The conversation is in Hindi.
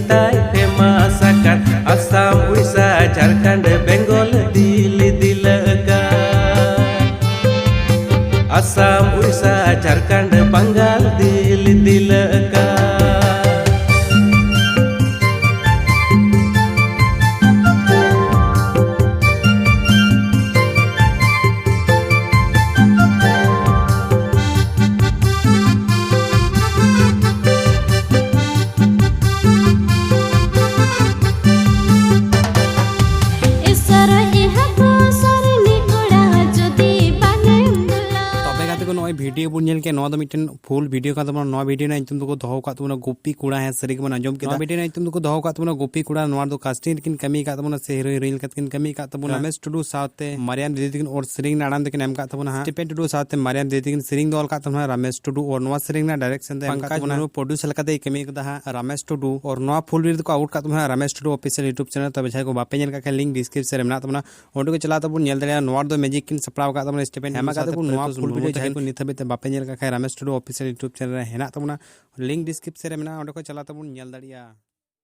tay famous akan Assam, Uisa, Jharkhand, Bengal dilakan Assam, Uisa, Jharkhand, Bengal dilakan video बन के मिट्टन फुल वीडियो का नवा वीडियो नीतुम को दो गोपी कुड़ा है सरी बन आजम के वीडियो नीतुम को दो गोपी कुड़ा कास्टिंग किन कमी से हीरो हिरोइन किन कमी रमेश टुडू साथे मारियाम दीदी और सेरिंग आड़ाम तक एम स्टीफेन टुडू साथे मारियाम दीदी सेरिंग दो रमेश टुडू और नवा सेरिंग डायरेक्शन प्रोड्यूसर कमी रमेश टुडू और नवा फुल वीडियो को आउट का Ramesh Tudu official YouTube channel तब को बापे का लिंक डिस्क्रिप्शन में ओंडे को चला तब नवा मैजिक किन सपड़ा स्टीफेन हेमा नवा फुल वीडियो को नित बापे Ramesh Tudu official YouTube channel हेना लिंक डिस्क्रिप्शन में ओंडे को चला तब